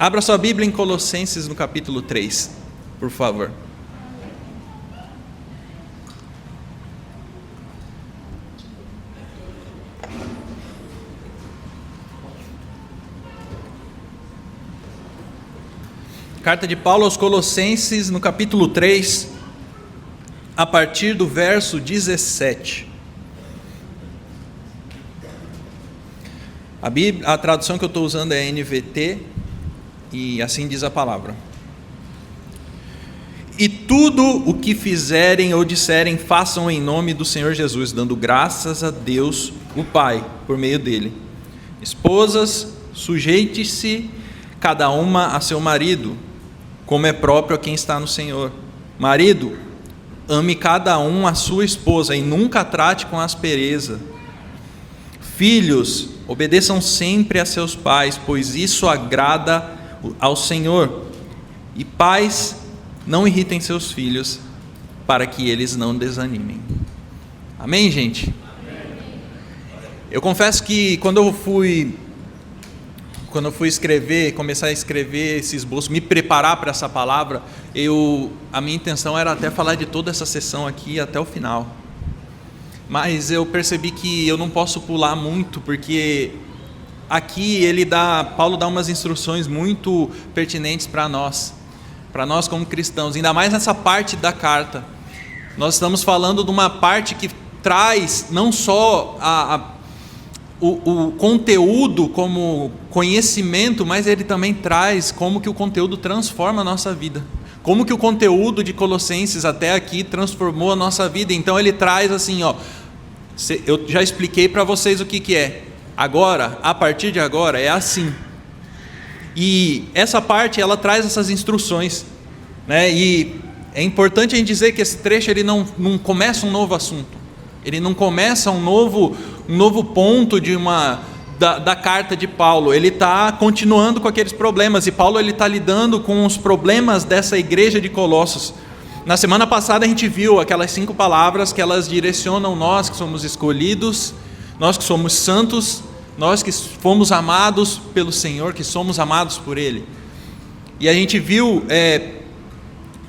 Abra sua Bíblia em Colossenses no capítulo 3, por favor. Carta de Paulo aos Colossenses, no capítulo 3, a partir do verso 17. A tradução que eu estou usando é NVT, e assim diz a palavra. E tudo o que fizerem ou disserem, façam em nome do Senhor Jesus, dando graças a Deus, o Pai, por meio dele. Esposas, sujeite-se cada uma a seu marido, como é próprio a quem está no Senhor. Marido, ame cada um a sua esposa e nunca a trate com aspereza. Filhos, obedeçam sempre a seus pais, pois isso agrada ao Senhor. E pais, não irritem seus filhos, para que eles não desanimem. Amém, gente? Amém. Eu confesso que quando eu fui começar a escrever esse esboço, me preparar para essa palavra, a minha intenção era até falar de toda essa sessão aqui até o final. Mas eu percebi que eu não posso pular muito, porque aqui Paulo dá umas instruções muito pertinentes para nós como cristãos, ainda mais nessa parte da carta. Nós estamos falando de uma parte que traz não só o conteúdo como conhecimento, mas ele também traz como que o conteúdo transforma a nossa vida, como que o conteúdo de Colossenses até aqui transformou a nossa vida. Então ele traz assim, eu já expliquei para vocês o que é, agora, a partir de agora é assim. E essa parte ela traz essas instruções, né? E é importante a gente dizer que esse trecho ele não começa um novo assunto, ele não começa um novo ponto da carta de Paulo. Ele está continuando com aqueles problemas, e Paulo está lidando com os problemas dessa igreja de Colossos. Na semana passada a gente viu aquelas 5 palavras que elas direcionam nós que somos escolhidos, nós que somos santos, nós que fomos amados pelo Senhor, que somos amados por Ele. E a gente viu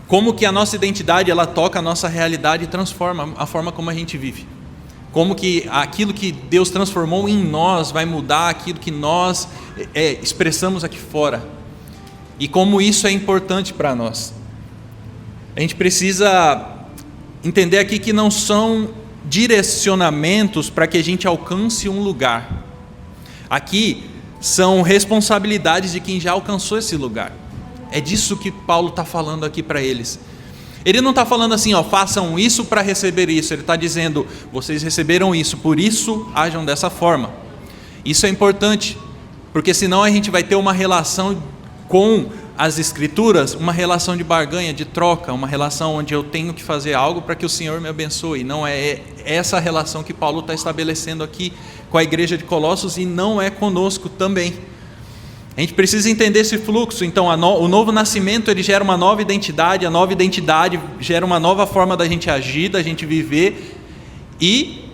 como que a nossa identidade ela toca a nossa realidade e transforma a forma como a gente vive. Como que aquilo que Deus transformou em nós vai mudar aquilo que nós expressamos aqui fora. E como isso é importante para nós. A gente precisa entender aqui que não são direcionamentos para que a gente alcance um lugar. Aqui são responsabilidades de quem já alcançou esse lugar. É disso que Paulo está falando aqui para eles. Ele não está falando assim, façam isso para receber isso. Ele está dizendo, vocês receberam isso, por isso ajam dessa forma. Isso é importante, porque senão a gente vai ter uma relação com as Escrituras, uma relação de barganha, de troca, uma relação onde eu tenho que fazer algo para que o Senhor me abençoe. Não é essa relação que Paulo está estabelecendo aqui com a igreja de Colossos, e não é conosco também. A gente precisa entender esse fluxo. Então o novo nascimento ele gera uma nova identidade, a nova identidade gera uma nova forma da gente agir, da gente viver, e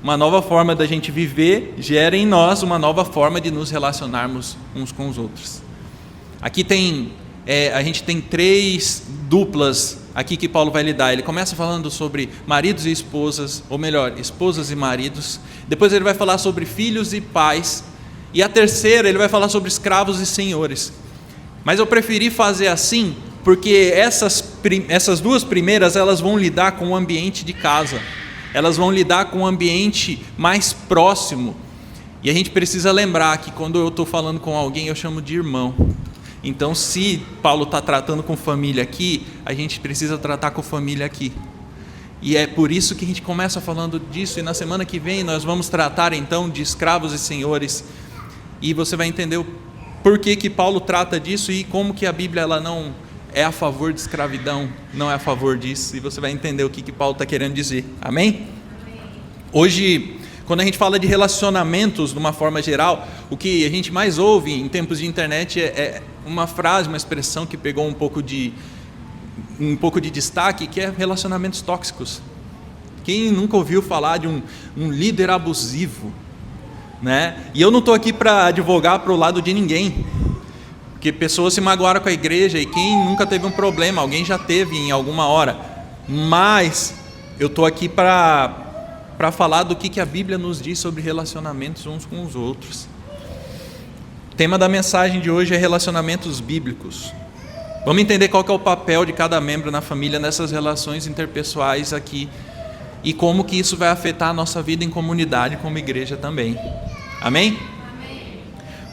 uma nova forma da gente viver gera em nós uma nova forma de nos relacionarmos uns com os outros. Aqui a gente tem 3 duplas aqui que Paulo vai lidar. Ele começa falando sobre maridos e esposas, ou melhor, esposas e maridos. Depois ele vai falar sobre filhos e pais. E a terceira ele vai falar sobre escravos e senhores. Mas eu preferi fazer assim, porque essas 2 primeiras elas vão lidar com o ambiente de casa. Elas vão lidar com o ambiente mais próximo. E a gente precisa lembrar que quando eu estou falando com alguém, eu chamo de irmão. Então, se Paulo está tratando com família aqui, a gente precisa tratar com família aqui. E é por isso que a gente começa falando disso, e na semana que vem nós vamos tratar então de escravos e senhores, e você vai entender o porquê que Paulo trata disso e como que a Bíblia ela não é a favor de escravidão, não é a favor disso, e você vai entender o que Paulo está querendo dizer. Amém? Hoje, quando a gente fala de relacionamentos de uma forma geral, o que a gente mais ouve em tempos de internet é uma frase, uma expressão que pegou um pouco de destaque, que é relacionamentos tóxicos. Quem nunca ouviu falar de um líder abusivo, né? E eu não estou aqui para advogar para o lado de ninguém, Porque pessoas se magoaram com a igreja, e quem nunca teve um problema, alguém já teve em alguma hora. Mas eu estou aqui para falar do que a Bíblia nos diz sobre relacionamentos uns com os outros. O tema da mensagem de hoje é relacionamentos bíblicos. Vamos entender qual que é o papel de cada membro na família nessas relações interpessoais aqui, e como que isso vai afetar a nossa vida em comunidade como igreja também. Amém?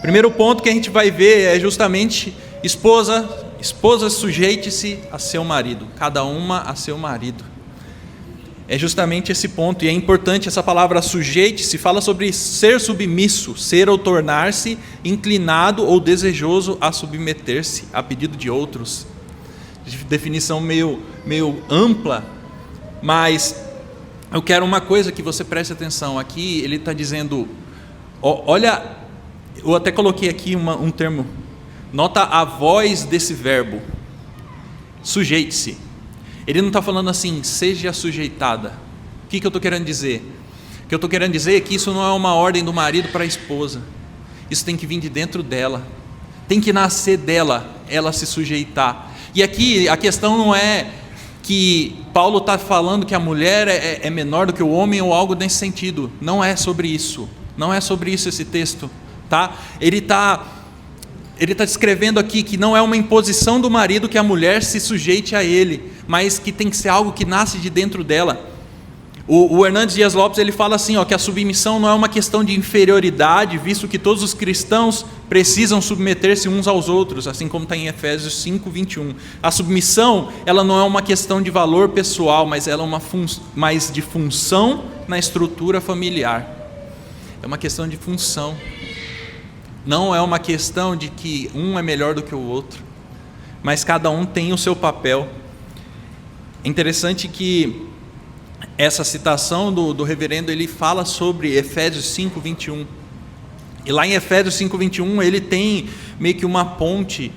Primeiro ponto que a gente vai ver é justamente esposa, sujeite-se a seu marido, cada uma a seu marido. É justamente esse ponto, e é importante essa palavra sujeite-se, fala sobre ser submisso, ser ou tornar-se inclinado ou desejoso a submeter-se a pedido de outros. Definição meio ampla, mas eu quero uma coisa que você preste atenção. Aqui ele está dizendo, olha, eu até coloquei aqui um termo, nota a voz desse verbo, sujeite-se. Ele não está falando assim, seja sujeitada. O que eu estou querendo dizer? O que eu estou querendo dizer é que isso não é uma ordem do marido para a esposa. Isso tem que vir de dentro dela. Tem que nascer dela, ela se sujeitar. E aqui a questão não é que Paulo está falando que a mulher é menor do que o homem ou algo nesse sentido. Não é sobre isso. Não é sobre isso esse texto. Tá? Ele está descrevendo aqui que não é uma imposição do marido que a mulher se sujeite a ele, mas que tem que ser algo que nasce de dentro dela. O Hernandes Dias Lopes ele fala assim, que a submissão não é uma questão de inferioridade, visto que todos os cristãos precisam submeter-se uns aos outros, assim como está em Efésios 5:21. A submissão ela não é uma questão de valor pessoal, mas ela é mais de função na estrutura familiar. É uma questão de função. Não é uma questão de que um é melhor do que o outro, mas cada um tem o seu papel. É interessante que essa citação do reverendo, ele fala sobre Efésios 5:21. E lá em Efésios 5:21 ele tem meio que uma ponte,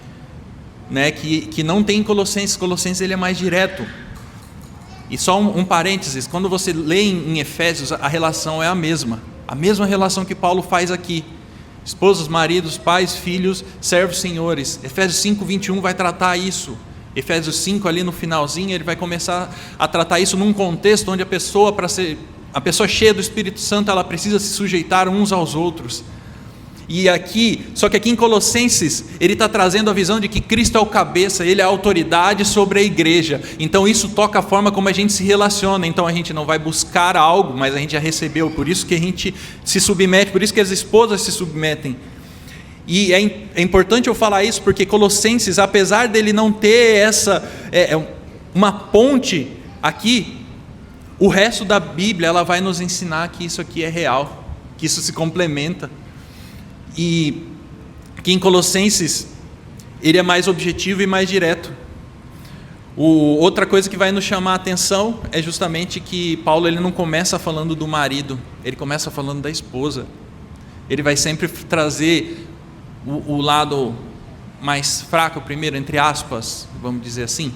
né, que não tem em Colossenses. Colossenses ele é mais direto. E só um parênteses, quando você lê em Efésios, a relação é a mesma relação que Paulo faz aqui. Esposas, maridos, pais, filhos, servos, senhores. Efésios 5:21 vai tratar isso. Efésios 5 ali no finalzinho, ele vai começar a tratar isso num contexto onde a pessoa cheia do Espírito Santo, ela precisa se sujeitar uns aos outros. Só que aqui em Colossenses, ele está trazendo a visão de que Cristo é o cabeça, ele é a autoridade sobre a igreja. Então isso toca a forma como a gente se relaciona. Então a gente não vai buscar algo, mas a gente já recebeu. Por isso que a gente se submete, por isso que as esposas se submetem. E é importante eu falar isso, porque Colossenses, apesar dele não ter uma ponte aqui, o resto da Bíblia ela vai nos ensinar que isso aqui é real, que isso se complementa. E aqui em Colossenses ele é mais objetivo e mais direto. Outra coisa que vai nos chamar a atenção é justamente que Paulo ele não começa falando do marido, ele começa falando da esposa. Ele vai sempre trazer o lado mais fraco primeiro, entre aspas, vamos dizer assim.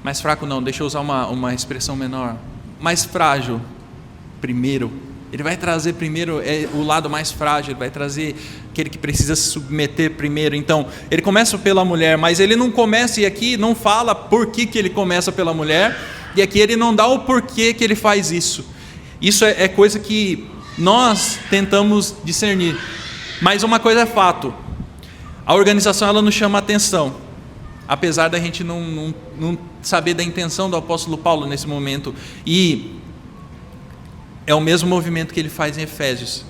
Mais fraco não, deixa eu usar uma expressão menor. Mais frágil primeiro. Ele vai trazer primeiro o lado mais frágil, ele vai trazer aquele que precisa se submeter primeiro. Então, ele começa pela mulher, mas ele não começa, e aqui não fala por que ele começa pela mulher, e aqui ele não dá o porquê que ele faz isso. Isso é coisa que nós tentamos discernir. Mas uma coisa é fato, a organização ela nos chama a atenção, apesar da gente não saber da intenção do apóstolo Paulo nesse momento. E é o mesmo movimento que ele faz em Efésios.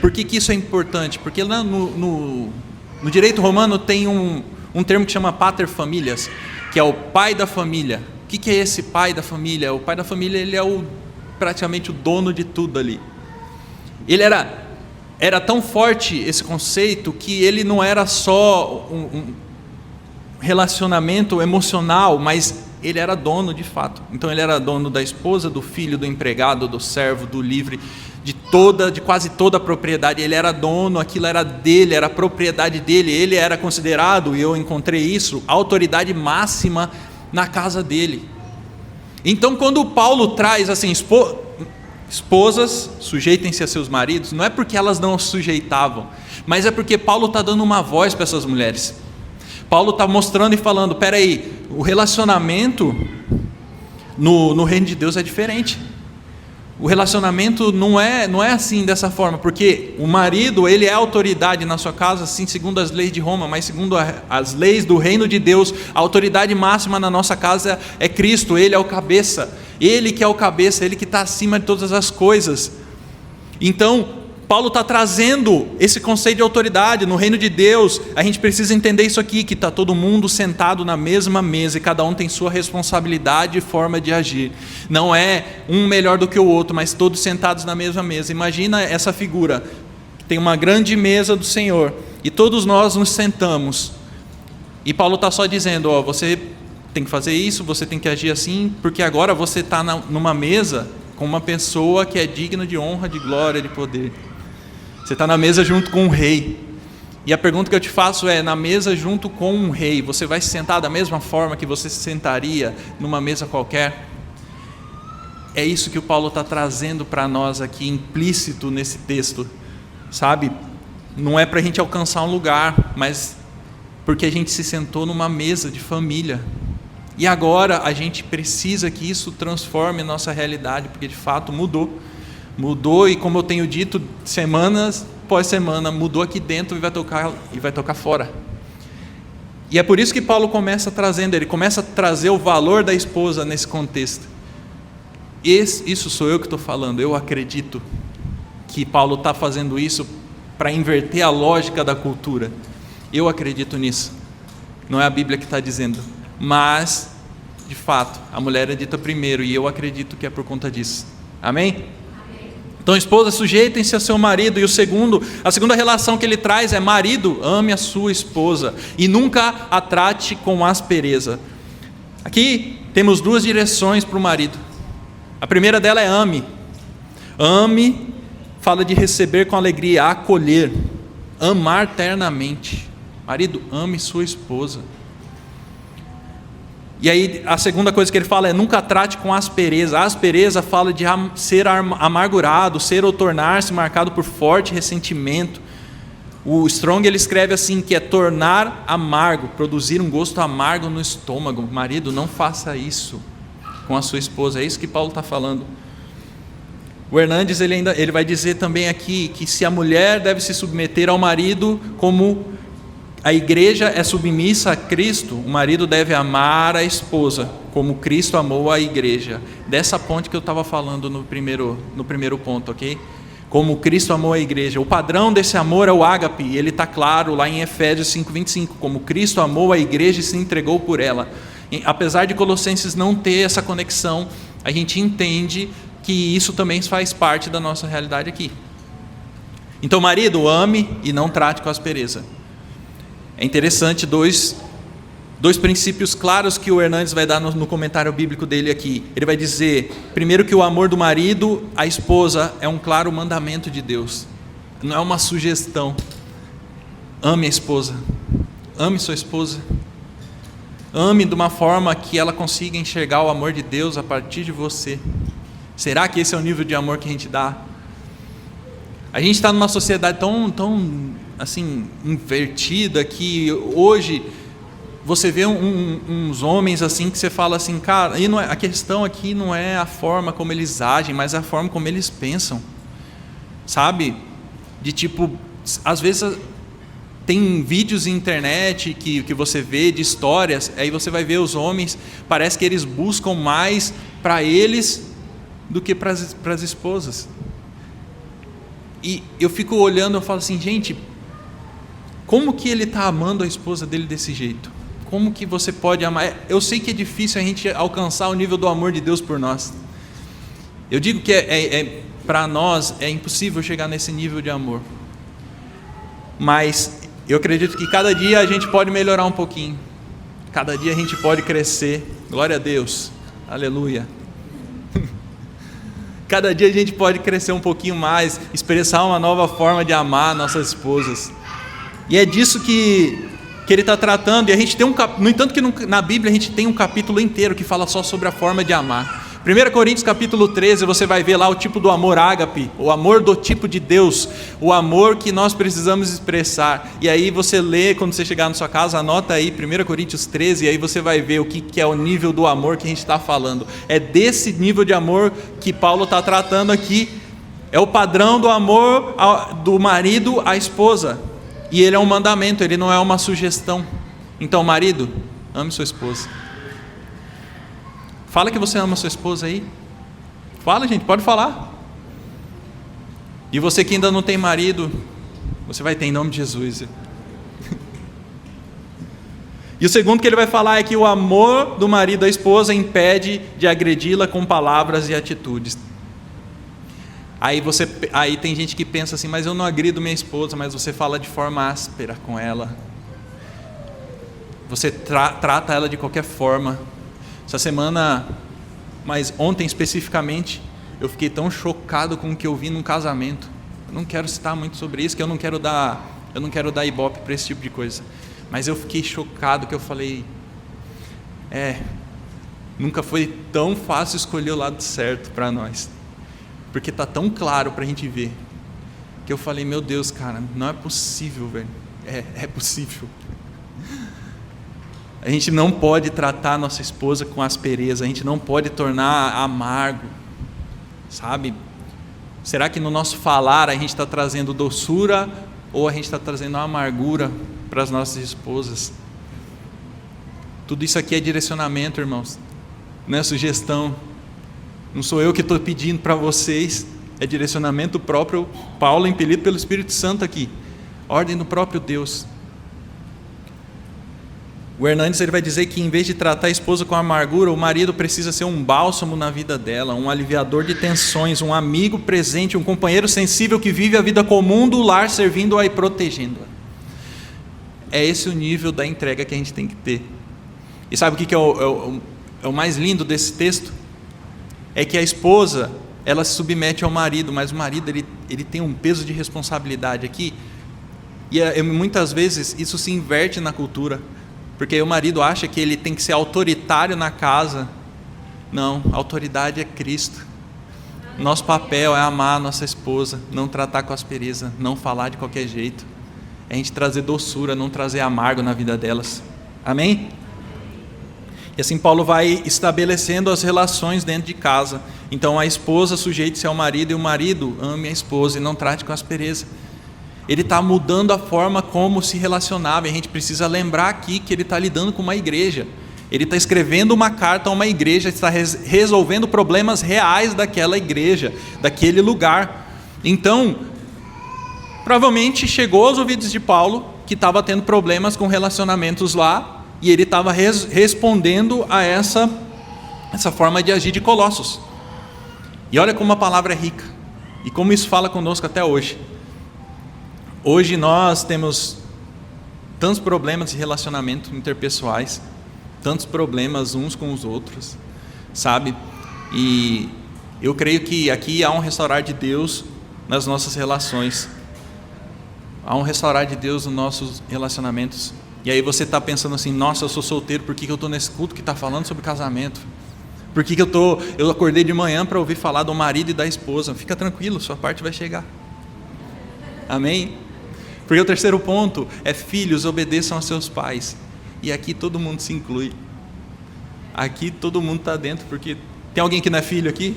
Por que isso é importante? Porque lá no direito romano tem um termo que chama pater familias, que é o pai da família. O que é esse pai da família? O pai da família ele é praticamente o dono de tudo ali. Ele era tão forte esse conceito que ele não era só um relacionamento emocional, mas ele era dono de fato. Então ele era dono da esposa, do filho, do empregado, do servo, do livre, de quase toda a propriedade. Ele era dono, aquilo era dele, era a propriedade dele. Ele era considerado, e eu encontrei isso, a autoridade máxima na casa dele. Então quando Paulo traz assim, esposas, sujeitem-se a seus maridos, não é porque elas não se sujeitavam, mas é porque Paulo está dando uma voz para essas mulheres. Paulo está mostrando e falando, peraí, o relacionamento no reino de Deus é diferente. O relacionamento não é assim, dessa forma, porque o marido, ele é autoridade na sua casa, assim, segundo as leis de Roma, mas segundo as leis do reino de Deus, a autoridade máxima na nossa casa é Cristo. Ele é o cabeça, ele que é o cabeça, ele que está acima de todas as coisas. Então, Paulo está trazendo esse conceito de autoridade no reino de Deus. A gente precisa entender isso aqui, que está todo mundo sentado na mesma mesa e cada um tem sua responsabilidade e forma de agir. Não é um melhor do que o outro, mas todos sentados na mesma mesa. Imagina essa figura, tem uma grande mesa do Senhor e todos nós nos sentamos. E Paulo está só dizendo, ó, você tem que fazer isso, você tem que agir assim, porque agora você está numa mesa com uma pessoa que é digna de honra, de glória, de poder. Você está na mesa junto com um rei. E a pergunta que eu te faço é, na mesa junto com um rei, você vai se sentar da mesma forma que você se sentaria numa mesa qualquer? É isso que o Paulo está trazendo para nós aqui, implícito nesse texto, sabe? Não é para a gente alcançar um lugar, mas porque a gente se sentou numa mesa de família. E agora a gente precisa que isso transforme a nossa realidade, porque de fato mudou, e como eu tenho dito, semanas após semana, mudou aqui dentro e vai tocar fora. E é por isso que Paulo começa a trazer o valor da esposa nesse contexto. Isso sou eu que estou falando, eu acredito que Paulo está fazendo isso para inverter a lógica da cultura. Eu acredito nisso, não é a Bíblia que está dizendo, mas de fato a mulher é dita primeiro e eu acredito que é por conta disso. Amém? Então, esposas, sujeitem-se a seu marido. E a segunda relação que ele traz é: marido, ame a sua esposa e nunca a trate com aspereza. Aqui temos duas direções para o marido. A primeira dela é ame. Ame fala de receber com alegria, acolher, amar ternamente. Marido, ame sua esposa. E aí a segunda coisa que ele fala é: nunca trate com aspereza. A aspereza fala de ser amargurado, ser ou tornar-se marcado por forte ressentimento. O Strong, ele escreve assim, que é tornar amargo, produzir um gosto amargo no estômago. Marido, não faça isso com a sua esposa. É isso que Paulo está falando. O Hernandes, ele vai dizer também aqui que se a mulher deve se submeter ao marido como a igreja é submissa a Cristo, o marido deve amar a esposa como Cristo amou a igreja. Dessa ponte que eu estava falando no primeiro ponto, ok? Como Cristo amou a igreja. O padrão desse amor é o ágape, e ele está claro lá em Efésios 5:25, como Cristo amou a igreja e se entregou por ela. Apesar de Colossenses não ter essa conexão, a gente entende que isso também faz parte da nossa realidade aqui. Então, marido, ame e não trate com aspereza. É interessante dois princípios claros que o Hernandes vai dar no comentário bíblico dele aqui. Ele vai dizer, primeiro, que o amor do marido à esposa é um claro mandamento de Deus, não é uma sugestão. Ame a esposa, ame sua esposa, ame de uma forma que ela consiga enxergar o amor de Deus a partir de você. Será que esse é o nível de amor que a gente dá? A gente está numa sociedade tão assim, invertida, que hoje você vê uns homens assim, que você fala assim, cara, a questão aqui não é a forma como eles agem, mas a forma como eles pensam, sabe? De tipo, às vezes tem vídeos na internet que você vê de histórias, aí você vai ver os homens, parece que eles buscam mais para eles do que para as esposas. E eu fico olhando, eu falo assim, gente, como que ele está amando a esposa dele desse jeito? Como que você pode amar? Eu sei que é difícil a gente alcançar o nível do amor de Deus por nós. Eu digo que para nós é impossível chegar nesse nível de amor. Mas eu acredito que cada dia a gente pode melhorar um pouquinho. Cada dia a gente pode crescer. Glória a Deus. Aleluia. Cada dia a gente pode crescer um pouquinho mais, expressar uma nova forma de amar nossas esposas. E é disso que ele está tratando. E a gente tem no entanto que na Bíblia a gente tem um capítulo inteiro que fala só sobre a forma de amar. 1 Coríntios capítulo 13, você vai ver lá o tipo do amor ágape, o amor do tipo de Deus, o amor que nós precisamos expressar. E aí você lê, quando você chegar na sua casa, anota aí 1 Coríntios 13, e aí você vai ver o que é o nível do amor que a gente está falando. É desse nível de amor que Paulo está tratando aqui. É o padrão do amor do marido à esposa. E ele é um mandamento, ele não é uma sugestão. Então, marido, ame sua esposa. Fala que você ama sua esposa aí. Fala, gente, pode falar. E você que ainda não tem marido, você vai ter em nome de Jesus. E o segundo que ele vai falar é que o amor do marido à esposa impede de agredi-la com palavras e atitudes. Aí tem gente que pensa assim, mas eu não agrido minha esposa, mas você fala de forma áspera com ela. Você trata ela de qualquer forma. Essa semana, mas ontem especificamente, eu fiquei tão chocado com o que eu vi num casamento. Eu não quero citar muito sobre isso, que eu não quero dar ibope para esse tipo de coisa. Mas eu fiquei chocado que eu falei, nunca foi tão fácil escolher o lado certo para nós. Porque está tão claro para a gente ver, que eu falei, meu Deus, cara, não é possível, velho. É possível. A gente não pode tratar nossa esposa com aspereza, a gente não pode tornar amargo, sabe? Será que no nosso falar a gente está trazendo doçura ou a gente está trazendo amargura para as nossas esposas? Tudo isso aqui é direcionamento, irmãos, não é sugestão. Não sou eu que estou pedindo para vocês, é direcionamento próprio, Paulo impelido pelo Espírito Santo aqui, ordem do próprio Deus. O Hernandes ele vai dizer que em vez de tratar a esposa com amargura, o marido precisa ser um bálsamo na vida dela, um aliviador de tensões, um amigo presente, um companheiro sensível que vive a vida comum do lar, servindo-a e protegendo-a. É esse o nível da entrega que a gente tem que ter. E sabe o que é o mais lindo desse texto? É que a esposa, ela se submete ao marido, mas o marido ele tem um peso de responsabilidade aqui, e muitas vezes isso se inverte na cultura, porque o marido acha que ele tem que ser autoritário na casa. Não, a autoridade é Cristo. Nosso papel é amar a nossa esposa, não tratar com aspereza, não falar de qualquer jeito, é a gente trazer doçura, não trazer amargo na vida delas. Amém? E assim Paulo vai estabelecendo as relações dentro de casa. Então a esposa sujeite-se ao marido e o marido ame a esposa e não trate com aspereza. Ele está mudando a forma como se relacionava. E a gente precisa lembrar aqui que ele está lidando com uma igreja. Ele está escrevendo uma carta a uma igreja, está resolvendo problemas reais daquela igreja, daquele lugar. Então, provavelmente chegou aos ouvidos de Paulo que estava tendo problemas com relacionamentos lá, e ele estava respondendo a essa forma de agir de Colossos. E olha como a palavra é rica, e como isso fala conosco até hoje. Hoje nós temos tantos problemas de relacionamento interpessoais, tantos problemas uns com os outros, sabe? E eu creio que aqui há um restaurar de Deus nas nossas relações, há um restaurar de Deus nos nossos relacionamentos. E aí você está pensando assim, nossa, eu sou solteiro, por que eu estou nesse culto que está falando sobre casamento? Por que eu acordei de manhã para ouvir falar do marido e da esposa? Fica tranquilo, sua parte vai chegar. Amém? Porque o terceiro ponto é: filhos, obedeçam a seus pais. E aqui todo mundo se inclui. Aqui todo mundo está dentro, porque tem alguém que não é filho aqui?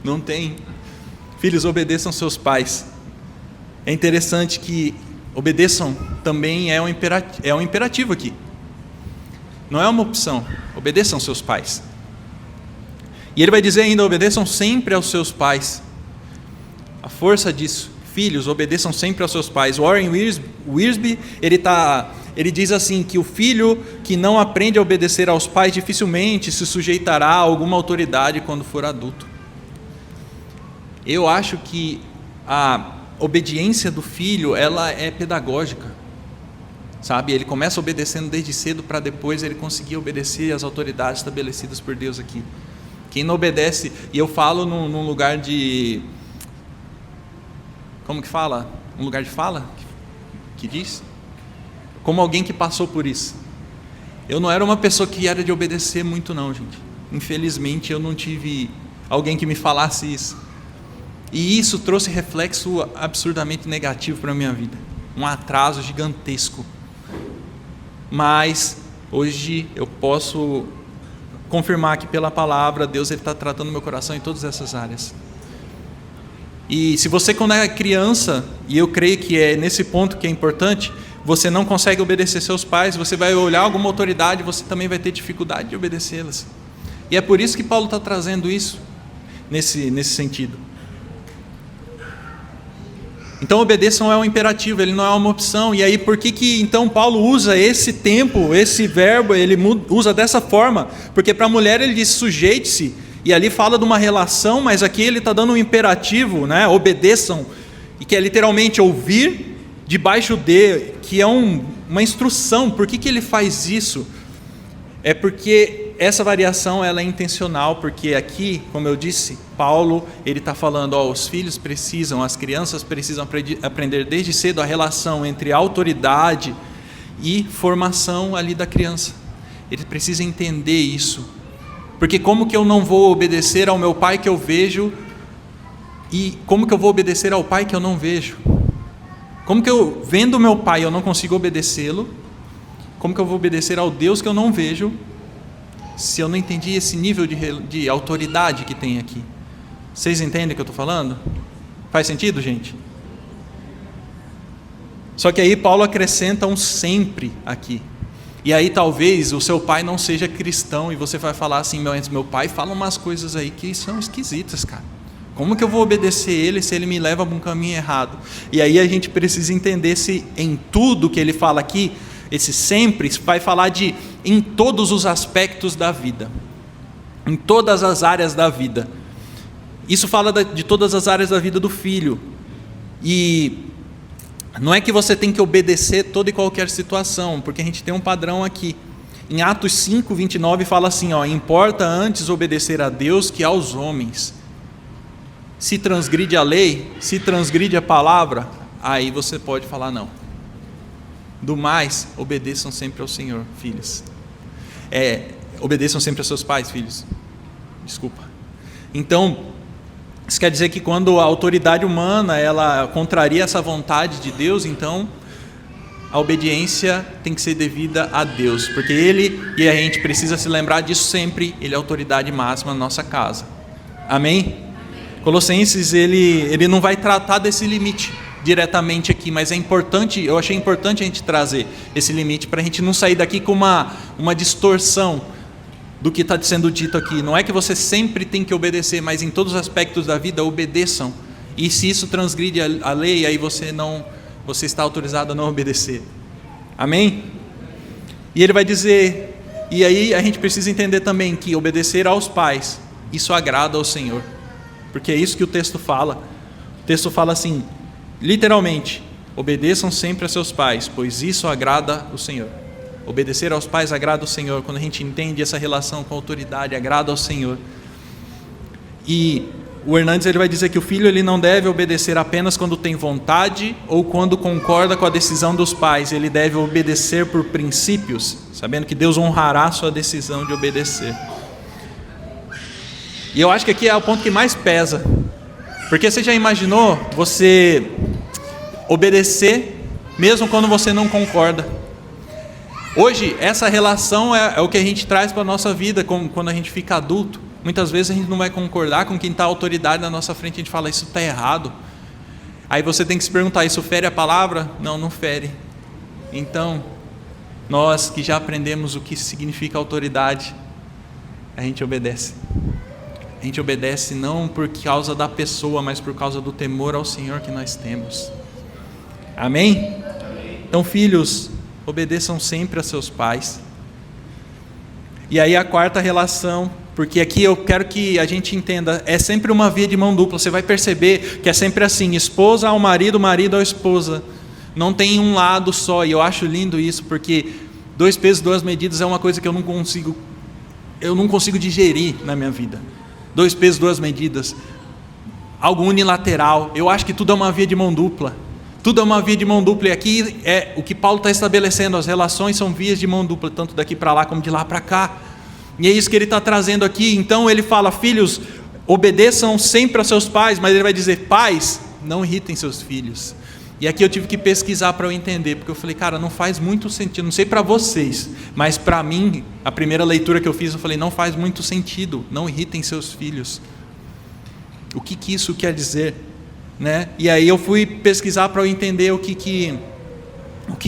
Não tem. Filhos, obedeçam seus pais. É interessante que obedeçam também é um imperativo aqui. Não é uma opção. Obedeçam seus pais. E ele vai dizer ainda: obedeçam sempre aos seus pais. A força disso: filhos, obedeçam sempre aos seus pais. Warren Wiersbe, ele diz assim, que o filho que não aprende a obedecer aos pais dificilmente se sujeitará a alguma autoridade quando for adulto. Eu acho que a obediência do filho, ela é pedagógica, sabe? Ele começa obedecendo desde cedo para depois ele conseguir obedecer às autoridades estabelecidas por Deus aqui. Quem não obedece, e eu falo num lugar de... Como que fala? Um lugar de fala? Que diz? Como alguém que passou por isso. Eu não era uma pessoa que era de obedecer muito não, gente. infelizmente eu não tive alguém que me falasse isso. E isso trouxe reflexo absurdamente negativo para a minha vida, um atraso gigantesco. Mas hoje eu posso confirmar que pela palavra Deus está tratando meu coração em todas essas áreas. E se você, quando é criança, e eu creio que é nesse ponto que é importante, você não consegue obedecer seus pais, você vai olhar alguma autoridade, você também vai ter dificuldade de obedecê-las. E é por isso que Paulo está trazendo isso nesse sentido. Então obedeçam é um imperativo, ele não é uma opção. E aí por que então Paulo usa esse tempo, esse verbo, ele usa dessa forma? Porque para a mulher ele diz sujeite-se, e ali fala de uma relação, mas aqui ele está dando um imperativo, né? Obedeçam, e que é literalmente ouvir debaixo de, que é uma instrução. Por que ele faz isso? É porque essa variação ela é intencional, porque aqui, como eu disse, Paulo ele está falando, os filhos precisam, as crianças precisam aprender desde cedo a relação entre autoridade e formação ali da criança. Ele precisa entender isso, porque como que eu não vou obedecer ao meu pai que eu vejo, e como que eu vou obedecer ao pai que eu não vejo? Como que eu, vendo meu pai, eu não consigo obedecê-lo? Como que eu vou obedecer ao Deus que eu não vejo, se eu não entendi esse nível de autoridade que tem aqui? Vocês entendem o que eu estou falando? Faz sentido, gente? Só que aí Paulo acrescenta um sempre aqui. E aí talvez o seu pai não seja cristão, e você vai falar assim, meu pai fala umas coisas aí que são esquisitas, cara. Como que eu vou obedecer ele se ele me leva para um caminho errado? E aí a gente precisa entender se em tudo que ele fala aqui, esse sempre vai falar de em todos os aspectos da vida, em todas as áreas da vida. Isso fala de todas as áreas da vida do filho. E não é que você tem que obedecer toda e qualquer situação, porque a gente tem um padrão aqui. Em Atos 5, 29 fala assim, importa antes obedecer a Deus que aos homens. Se transgride a lei, se transgride a palavra, aí você pode falar não. Do mais, obedeçam sempre ao Senhor, filhos. Obedeçam sempre aos seus pais, filhos. Desculpa. Então, isso quer dizer que quando a autoridade humana ela contraria essa vontade de Deus, então a obediência tem que ser devida a Deus, porque Ele, e a gente precisa se lembrar disso sempre, Ele é a autoridade máxima na nossa casa. Amém? Colossenses, ele não vai tratar desse limite diretamente aqui, mas é importante, eu achei importante a gente trazer esse limite para a gente não sair daqui com uma distorção do que está sendo dito aqui. Não é que você sempre tem que obedecer, mas em todos os aspectos da vida obedeçam, e se isso transgride a lei, aí você está autorizado a não obedecer. Amém? E ele vai dizer, e aí a gente precisa entender também que obedecer aos pais, isso agrada ao Senhor, porque é isso que o texto fala. O texto fala assim, literalmente, obedeçam sempre a seus pais, pois isso agrada o Senhor. Obedecer aos pais agrada o Senhor. Quando a gente entende essa relação com a autoridade, agrada ao Senhor. E o Hernandes ele vai dizer que o filho ele não deve obedecer apenas quando tem vontade ou quando concorda com a decisão dos pais. Ele deve obedecer por princípios, sabendo que Deus honrará a sua decisão de obedecer. E eu acho que aqui é o ponto que mais pesa, porque você já imaginou você obedecer mesmo quando você não concorda? Hoje essa relação é o que a gente traz para a nossa vida quando a gente fica adulto. Muitas vezes a gente não vai concordar com quem está a autoridade na nossa frente, a gente fala, isso está errado. Aí você tem que se perguntar, isso fere a palavra? Não, não fere. Então, nós que já aprendemos o que significa autoridade, a gente obedece. A gente obedece não por causa da pessoa, mas por causa do temor ao Senhor que nós temos. Amém? Então, filhos, obedeçam sempre a seus pais. E aí a quarta relação, porque aqui eu quero que a gente entenda, é sempre uma via de mão dupla. Você vai perceber que é sempre assim, esposa ao marido, marido à esposa. Não tem um lado só, e eu acho lindo isso, porque 2 pesos, 2 medidas é uma coisa que eu não consigo digerir na minha vida. 2 pesos, 2 medidas, algo unilateral. Eu acho que tudo é uma via de mão dupla. Tudo é uma via de mão dupla, e aqui é o que Paulo está estabelecendo, as relações são vias de mão dupla, tanto daqui para lá como de lá para cá. E é isso que ele está trazendo aqui. Então ele fala: filhos, obedeçam sempre a seus pais, mas ele vai dizer: pais, não irritem seus filhos. E aqui eu tive que pesquisar para eu entender, porque eu falei: cara, não faz muito sentido, não sei para vocês, mas para mim, a primeira leitura que eu fiz, eu falei: não faz muito sentido, não irritem seus filhos. O que isso quer dizer, né? E aí eu fui pesquisar para eu entender o que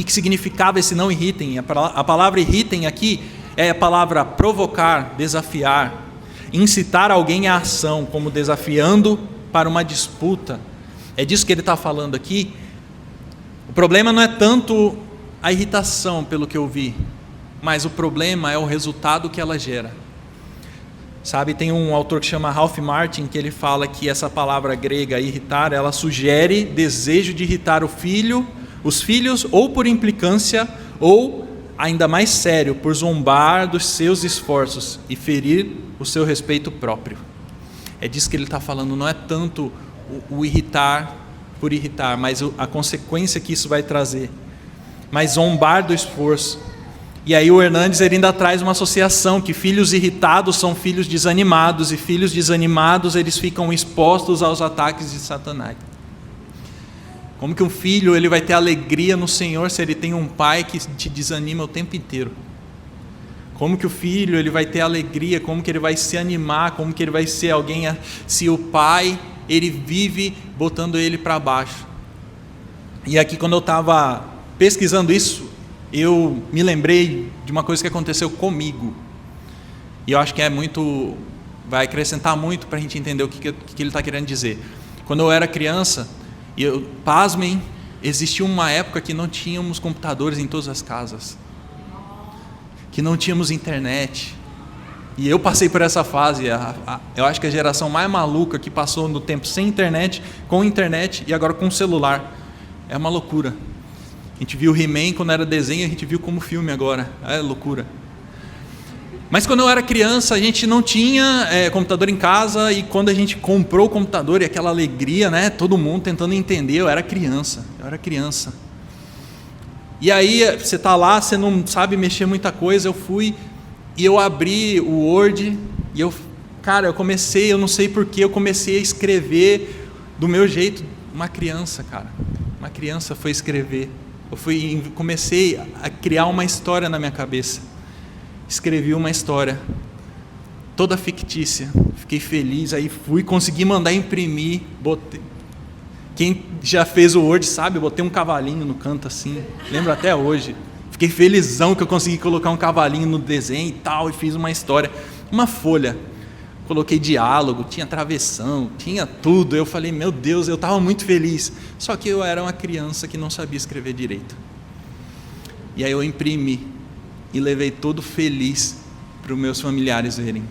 significava esse não irritem. A palavra irritem aqui é a palavra provocar, desafiar, incitar alguém à ação, como desafiando para uma disputa. É disso que ele está falando aqui. O problema não é tanto a irritação, pelo que eu vi, mas o problema é o resultado que ela gera. Sabe, tem um autor que chama Ralph Martin, que ele fala que essa palavra grega, irritar, ela sugere desejo de irritar os filhos, ou por implicância, ou, ainda mais sério, por zombar dos seus esforços e ferir o seu respeito próprio. É disso que ele está falando, não é tanto o irritar por irritar, mas a consequência que isso vai trazer, mas zombar do esforço. E aí o Hernandes ele ainda traz uma associação, que filhos irritados são filhos desanimados, e filhos desanimados eles ficam expostos aos ataques de Satanás. Como que um filho ele vai ter alegria no Senhor se ele tem um pai que te desanima o tempo inteiro? Como que o filho ele vai ter alegria, como que ele vai se animar, como que ele vai ser alguém se o pai ele vive botando ele para baixo? E aqui, quando eu estava pesquisando isso, eu me lembrei de uma coisa que aconteceu comigo, e eu acho que vai acrescentar muito para a gente entender o que ele está querendo dizer. Quando eu era criança, pasmem, existia uma época que não tínhamos computadores em todas as casas, que não tínhamos internet. E eu passei por essa fase. Eu acho que a geração mais maluca que passou no tempo sem internet, com internet e agora com celular. É uma loucura. A gente viu He-Man quando era desenho, a gente viu como filme agora. É loucura. Mas quando eu era criança, a gente não tinha computador em casa, e quando a gente comprou o computador, e aquela alegria, né? Todo mundo tentando entender. Eu era criança. E aí você está lá, você não sabe mexer muita coisa. Eu fui e eu abri o Word e eu comecei, eu não sei porquê, eu comecei a escrever do meu jeito. Uma criança foi escrever. Comecei a criar uma história na minha cabeça. Escrevi uma história toda fictícia. Fiquei feliz, aí consegui mandar imprimir. Quem já fez o Word sabe, eu botei um cavalinho no canto assim, lembro até hoje. Fiquei felizão que eu consegui colocar um cavalinho no desenho e tal, e fiz uma história, uma folha. Coloquei diálogo, tinha travessão, tinha tudo. Eu falei: meu Deus, eu estava muito feliz. Só que eu era uma criança que não sabia escrever direito. E aí eu imprimi e levei todo feliz para os meus familiares verem.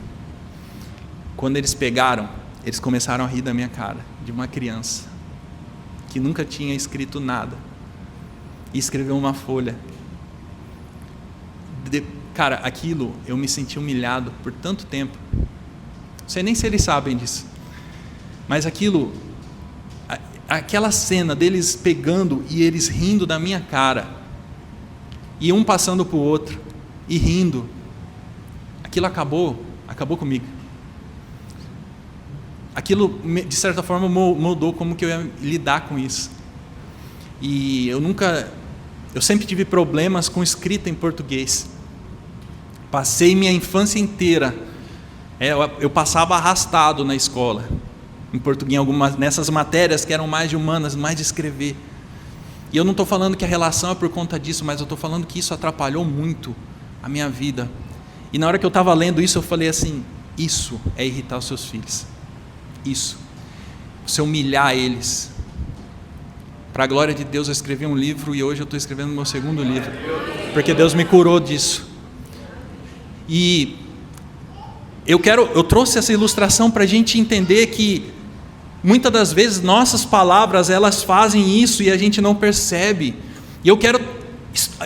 Quando eles pegaram, eles começaram a rir da minha cara, de uma criança que nunca tinha escrito nada e escreveu uma folha. Cara, aquilo eu me senti humilhado por tanto tempo. Não sei nem se eles sabem disso, mas aquela cena deles pegando e eles rindo da minha cara, e um passando para o outro e rindo, aquilo acabou comigo. Aquilo de certa forma mudou como que eu ia lidar com isso. E eu sempre tive problemas com escrita em português. Passei minha infância inteira, eu passava arrastado na escola, em português, nessas matérias que eram mais de humanas, mais de escrever. E eu não estou falando que a relação é por conta disso, mas eu estou falando que isso atrapalhou muito a minha vida. E na hora que eu estava lendo isso, eu falei assim: isso é irritar os seus filhos. Isso. Você humilhar eles. Para a glória de Deus, eu escrevi um livro, e hoje eu estou escrevendo o meu segundo livro, porque Deus me curou disso. E eu trouxe essa ilustração para a gente entender que muitas das vezes nossas palavras elas fazem isso e a gente não percebe. E eu quero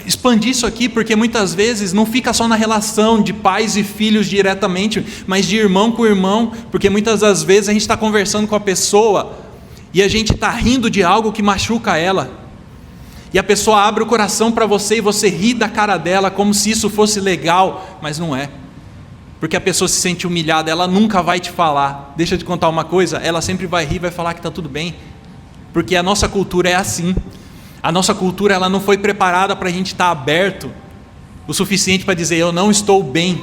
expandir isso aqui, porque muitas vezes não fica só na relação de pais e filhos diretamente, mas de irmão com irmão, porque muitas das vezes a gente está conversando com a pessoa e a gente está rindo de algo que machuca ela, e a pessoa abre o coração para você e você ri da cara dela como se isso fosse legal, mas não é. Porque a pessoa se sente humilhada, ela nunca vai te falar. Deixa eu te contar uma coisa, ela sempre vai rir, vai falar que está tudo bem. Porque a nossa cultura é assim. A nossa cultura, ela não foi preparada para a gente estar aberto o suficiente para dizer, eu não estou bem.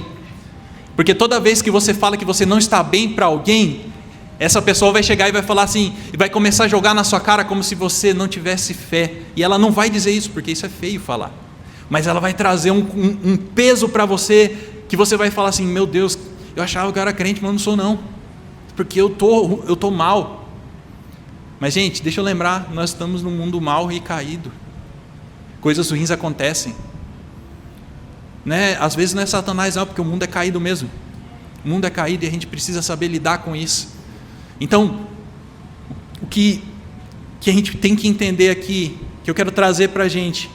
Porque toda vez que você fala que você não está bem para alguém, essa pessoa vai chegar e vai falar assim, e vai começar a jogar na sua cara como se você não tivesse fé. E ela não vai dizer isso, porque isso é feio falar. Mas ela vai trazer um peso para você, que você vai falar assim, meu Deus, eu achava que eu era crente, mas eu não sou não. Porque eu tô mal. Mas gente, deixa eu lembrar, nós estamos num mundo mau e caído. Coisas ruins acontecem. Né? Às vezes não é Satanás não, porque o mundo é caído mesmo. O mundo é caído e a gente precisa saber lidar com isso. Então, o que a gente tem que entender aqui, que eu quero trazer para a gente,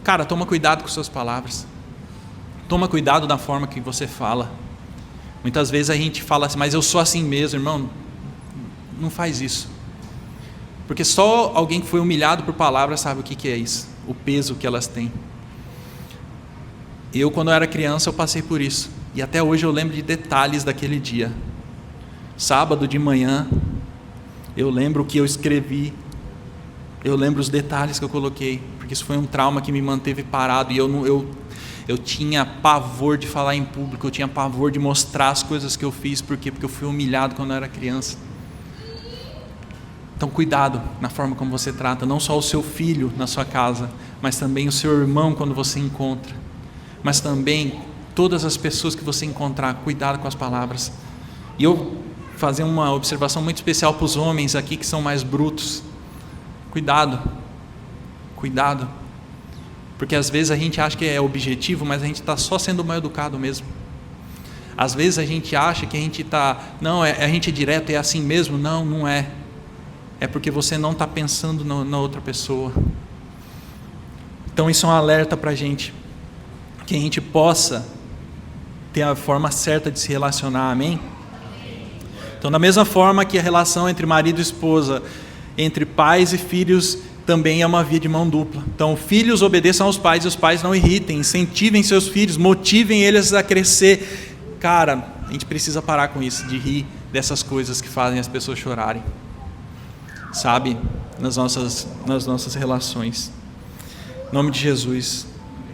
cara, toma cuidado com suas palavras. Toma cuidado da forma que você fala. Muitas vezes a gente fala assim, mas eu sou assim mesmo, irmão. Não faz isso. Porque só alguém que foi humilhado por palavras sabe o que é isso, o peso que elas têm. Eu, quando eu era criança, eu passei por isso. E até hoje eu lembro de detalhes daquele dia. Sábado de manhã, eu lembro o que eu escrevi. Eu lembro os detalhes que eu coloquei. Porque isso foi um trauma que me manteve parado. E eu tinha pavor de falar em público. Eu tinha pavor de mostrar as coisas que eu fiz. Por quê? Porque eu fui humilhado quando eu era criança. Então cuidado na forma como você trata. Não só o seu filho na sua casa, mas também o seu irmão quando você encontra. Mas também todas as pessoas que você encontrar, cuidado com as palavras. E eu fazer uma observação muito especial para os homens aqui que são mais brutos. Cuidado, porque às vezes a gente acha que é objetivo, mas a gente está só sendo mal educado mesmo. Às vezes a gente acha que a gente está, não, a gente é direto, é assim mesmo. Não, não é. É porque você não está pensando na outra pessoa. Então isso é um alerta para a gente, que a gente possa ter a forma certa de se relacionar, amém? Então, da mesma forma que a relação entre marido e esposa, entre pais e filhos, também é uma via de mão dupla. Então, filhos obedeçam aos pais e os pais não irritem, incentivem seus filhos, motivem eles a crescer. Cara, a gente precisa parar com isso, de rir dessas coisas que fazem as pessoas chorarem, sabe? Nas nossas relações. Em nome de Jesus.